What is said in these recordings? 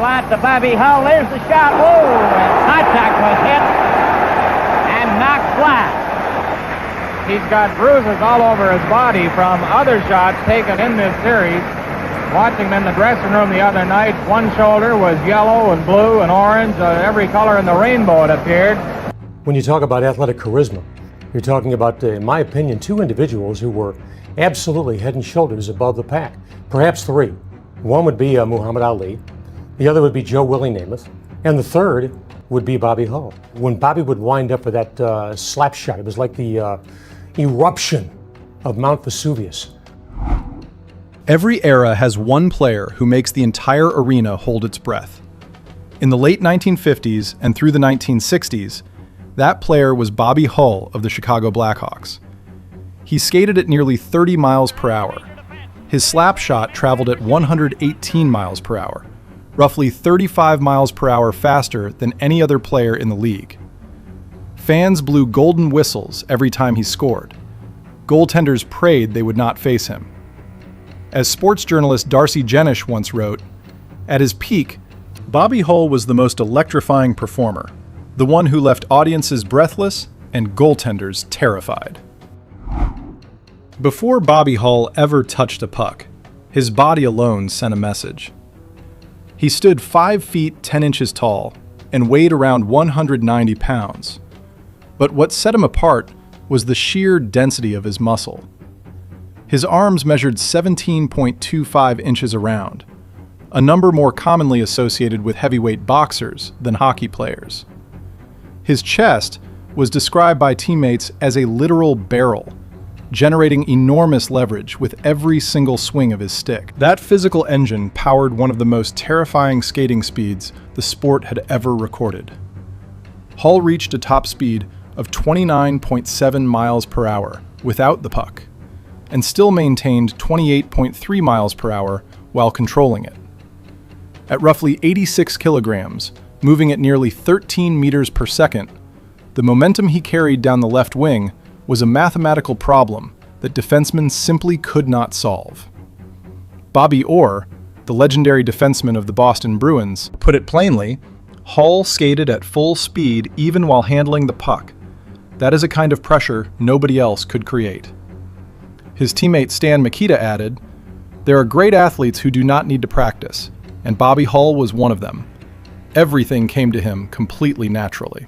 slot to Bobby Hull. There's the shot. Whoa! And contact was hit and knocked flat. He's got bruises all over his body from other shots taken in this series. Watching him in the dressing room the other night, one shoulder was yellow and blue and orange, every color in the rainbow it appeared. When you talk about athletic charisma, you're talking about, in my opinion, two individuals who were absolutely head and shoulders above the pack. Perhaps three. One would be Muhammad Ali, the other would be Joe Willie Namath, and the third would be Bobby Hull. When Bobby would wind up with that slap shot, it was like the eruption of Mount Vesuvius. Every era has one player who makes the entire arena hold its breath. In the late 1950s and through the 1960s, that player was Bobby Hull of the Chicago Blackhawks. He skated at nearly 30 miles per hour. His slap shot traveled at 118 miles per hour, roughly 35 miles per hour faster than any other player in the league. Fans blew golden whistles every time he scored. Goaltenders prayed they would not face him. As sports journalist Darcy Jenish once wrote, at his peak, Bobby Hull was the most electrifying performer, the one who left audiences breathless and goaltenders terrified. Before Bobby Hull ever touched a puck, his body alone sent a message. He stood 5 feet 10 inches tall and weighed around 190 pounds. But what set him apart was the sheer density of his muscle. His arms measured 17.25 inches around, a number more commonly associated with heavyweight boxers than hockey players. His chest was described by teammates as a literal barrel, generating enormous leverage with every single swing of his stick. That physical engine powered one of the most terrifying skating speeds the sport had ever recorded. Hull reached a top speed of 29.7 miles per hour without the puck, and still maintained 28.3 miles per hour while controlling it. At roughly 86 kilograms, moving at nearly 13 meters per second, the momentum he carried down the left wing was a mathematical problem that defensemen simply could not solve. Bobby Orr, the legendary defenseman of the Boston Bruins, put it plainly, Hull skated at full speed even while handling the puck. That is a kind of pressure nobody else could create. His teammate Stan Mikita added, "There are great athletes who do not need to practice, and Bobby Hull was one of them. Everything came to him completely naturally."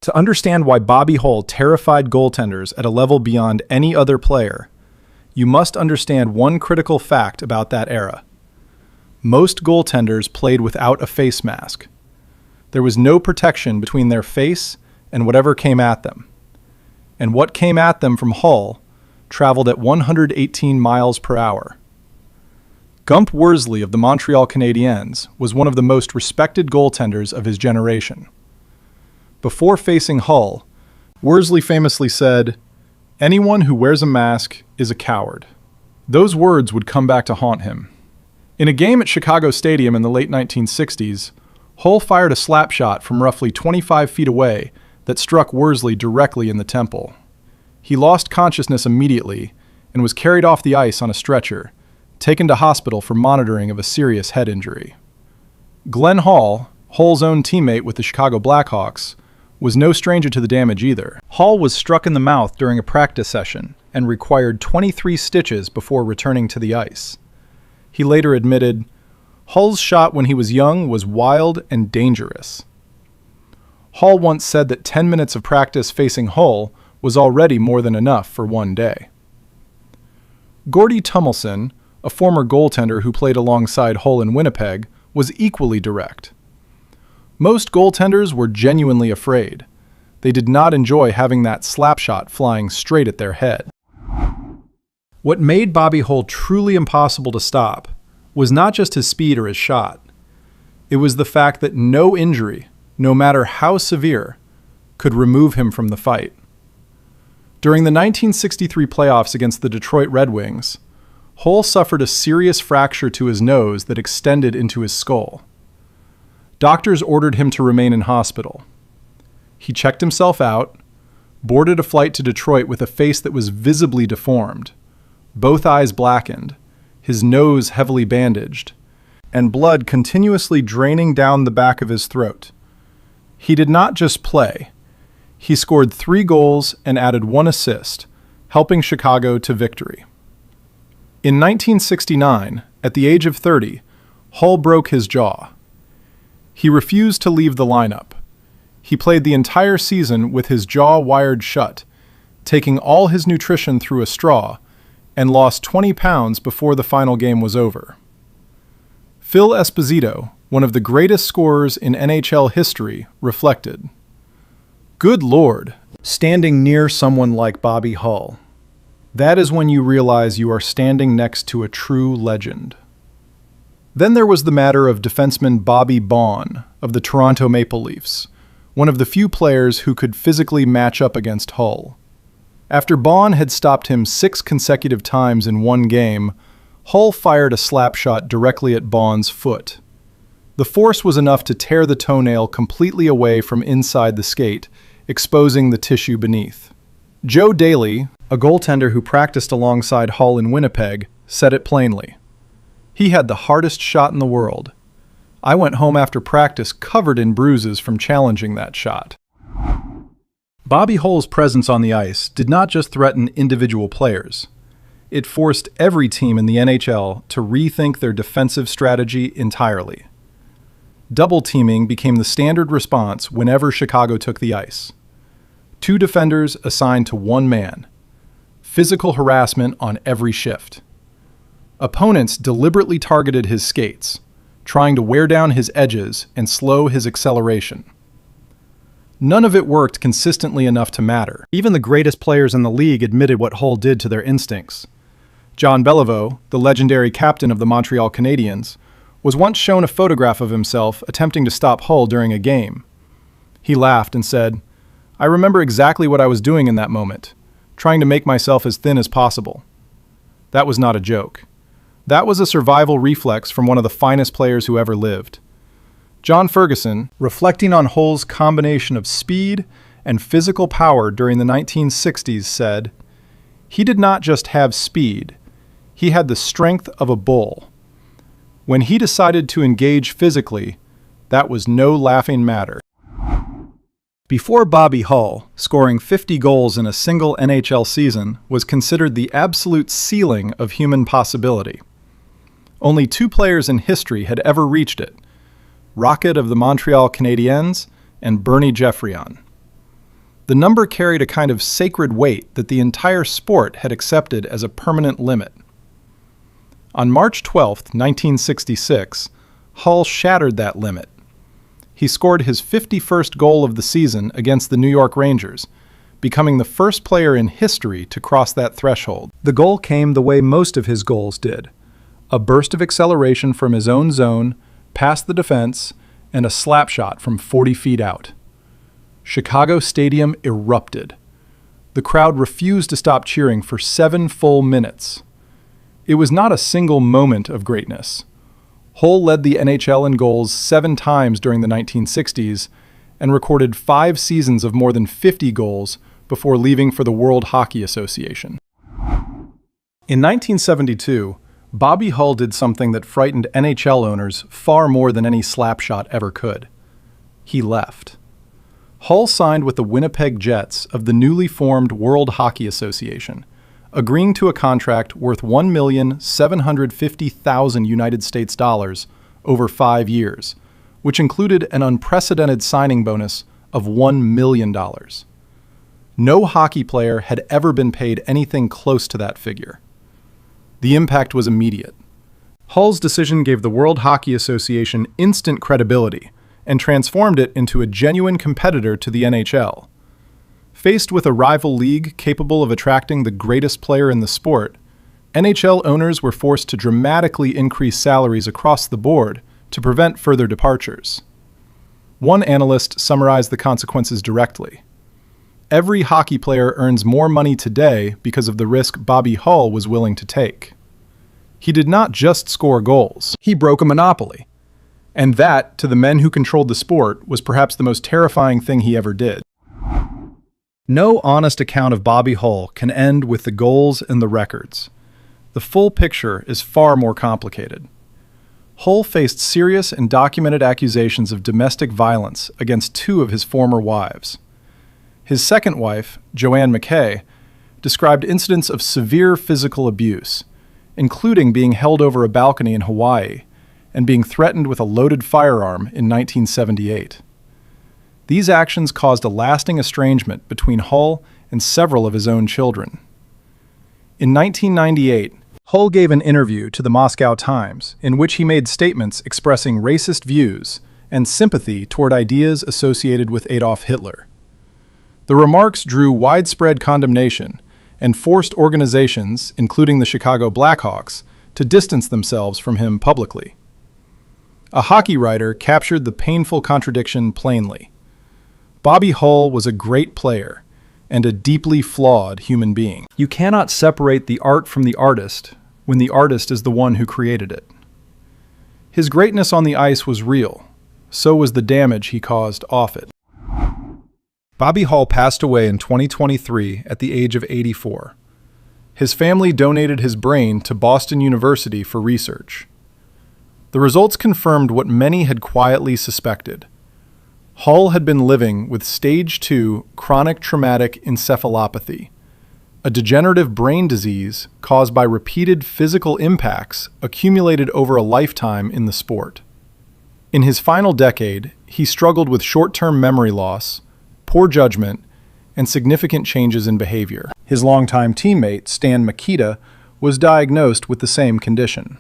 To understand why Bobby Hull terrified goaltenders at a level beyond any other player, you must understand one critical fact about that era. Most goaltenders played without a face mask. There was no protection between their face and whatever came at them. And what came at them from Hull traveled at 118 miles per hour. Gump Worsley of the Montreal Canadiens was one of the most respected goaltenders of his generation. Before facing Hull, Worsley famously said, "Anyone who wears a mask is a coward." Those words would come back to haunt him. In a game at Chicago Stadium in the late 1960s, Hull fired a slap shot from roughly 25 feet away that struck Worsley directly in the temple. He lost consciousness immediately and was carried off the ice on a stretcher, taken to hospital for monitoring of a serious head injury. Glenn Hall, Hull's own teammate with the Chicago Blackhawks, was no stranger to the damage either. Hall was struck in the mouth during a practice session and required 23 stitches before returning to the ice. He later admitted, "Hull's shot when he was young was wild and dangerous." Hall once said that 10 minutes of practice facing Hull was already more than enough for one day. Gordie Tummelson, a former goaltender who played alongside Hull in Winnipeg, was equally direct. Most goaltenders were genuinely afraid. They did not enjoy having that slap shot flying straight at their head. What made Bobby Hull truly impossible to stop was not just his speed or his shot. It was the fact that no injury, no matter how severe, could remove him from the fight. During the 1963 playoffs against the Detroit Red Wings, Hull suffered a serious fracture to his nose that extended into his skull. Doctors ordered him to remain in hospital. He checked himself out, boarded a flight to Detroit with a face that was visibly deformed, both eyes blackened, his nose heavily bandaged, and blood continuously draining down the back of his throat. He did not just play. He scored 3 goals and added 1 assist, helping Chicago to victory. In 1969, at the age of 30, Hull broke his jaw. He refused to leave the lineup. He played the entire season with his jaw wired shut, taking all his nutrition through a straw, and lost 20 pounds before the final game was over. Phil Esposito, one of the greatest scorers in NHL history, reflected, "Good Lord, standing near someone like Bobby Hull. That is when you realize you are standing next to a true legend." Then there was the matter of defenseman Bobby Baun of the Toronto Maple Leafs, one of the few players who could physically match up against Hull. After Baun had stopped him 6 consecutive times in one game, Hull fired a slapshot directly at Baun's foot. The force was enough to tear the toenail completely away from inside the skate, exposing the tissue beneath. Joe Daly, a goaltender who practiced alongside Hull in Winnipeg, said it plainly. "He had the hardest shot in the world. I went home after practice covered in bruises from challenging that shot." Bobby Hull's presence on the ice did not just threaten individual players. It forced every team in the NHL to rethink their defensive strategy entirely. Double teaming became the standard response whenever Chicago took the ice. 2 defenders assigned to 1 man. Physical harassment on every shift. Opponents deliberately targeted his skates, trying to wear down his edges and slow his acceleration. None of it worked consistently enough to matter. Even the greatest players in the league admitted what Hull did to their instincts. John Beliveau, the legendary captain of the Montreal Canadiens, was once shown a photograph of himself attempting to stop Hull during a game. He laughed and said, "I remember exactly what I was doing in that moment, trying to make myself as thin as possible." That was not a joke. That was a survival reflex from one of the finest players who ever lived. John Ferguson, reflecting on Hull's combination of speed and physical power during the 1960s, said, "He did not just have speed, he had the strength of a bull. When he decided to engage physically, that was no laughing matter." Before Bobby Hull, scoring 50 goals in a single NHL season was considered the absolute ceiling of human possibility. Only 2 players in history had ever reached it, Rocket of the Montreal Canadiens and Bernie Geoffrion. The number carried a kind of sacred weight that the entire sport had accepted as a permanent limit. On March 12, 1966, Hull shattered that limit. He scored his 51st goal of the season against the New York Rangers, becoming the first player in history to cross that threshold. The goal came the way most of his goals did: a burst of acceleration from his own zone, past the defense, and a slap shot from 40 feet out. Chicago Stadium erupted. The crowd refused to stop cheering for 7 full minutes. It was not a single moment of greatness. Hull led the NHL in goals 7 times during the 1960s and recorded 5 seasons of more than 50 goals before leaving for the World Hockey Association. In 1972, Bobby Hull did something that frightened NHL owners far more than any slapshot ever could. He left. Hull signed with the Winnipeg Jets of the newly formed World Hockey Association, agreeing to a contract worth $1,750,000 United States dollars over 5 years, which included an unprecedented signing bonus of $1 million. No hockey player had ever been paid anything close to that figure. The impact was immediate. Hull's decision gave the World Hockey Association instant credibility and transformed it into a genuine competitor to the NHL. Faced with a rival league capable of attracting the greatest player in the sport, NHL owners were forced to dramatically increase salaries across the board to prevent further departures. One analyst summarized the consequences directly. Every hockey player earns more money today because of the risk Bobby Hull was willing to take. He did not just score goals, he broke a monopoly. And that, to the men who controlled the sport, was perhaps the most terrifying thing he ever did. No honest account of Bobby Hull can end with the goals and the records. The full picture is far more complicated. Hull faced serious and documented accusations of domestic violence against 2 of his former wives. His second wife, Joanne McKay, described incidents of severe physical abuse, including being held over a balcony in Hawaii and being threatened with a loaded firearm in 1978. These actions caused a lasting estrangement between Hull and several of his own children. In 1998, Hull gave an interview to the Moscow Times in which he made statements expressing racist views and sympathy toward ideas associated with Adolf Hitler. The remarks drew widespread condemnation and forced organizations, including the Chicago Blackhawks, to distance themselves from him publicly. A hockey writer captured the painful contradiction plainly. Bobby Hull was a great player and a deeply flawed human being. You cannot separate the art from the artist when the artist is the one who created it. His greatness on the ice was real. So was the damage he caused off it. Bobby Hull passed away in 2023 at the age of 84. His family donated his brain to Boston University for research. The results confirmed what many had quietly suspected. Hull had been living with stage 2 chronic traumatic encephalopathy, a degenerative brain disease caused by repeated physical impacts accumulated over a lifetime in the sport. In his final decade, he struggled with short-term memory loss, poor judgment, and significant changes in behavior. His longtime teammate, Stan Mikita, was diagnosed with the same condition.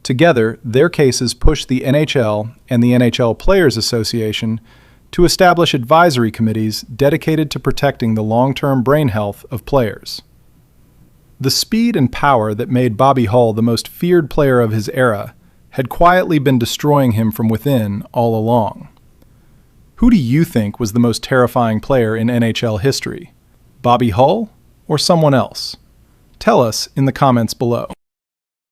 Together, their cases pushed the NHL and the NHL Players Association to establish advisory committees dedicated to protecting the long-term brain health of players. The speed and power that made Bobby Hull the most feared player of his era had quietly been destroying him from within all along. Who do you think was the most terrifying player in NHL history? Bobby Hull or someone else? Tell us in the comments below.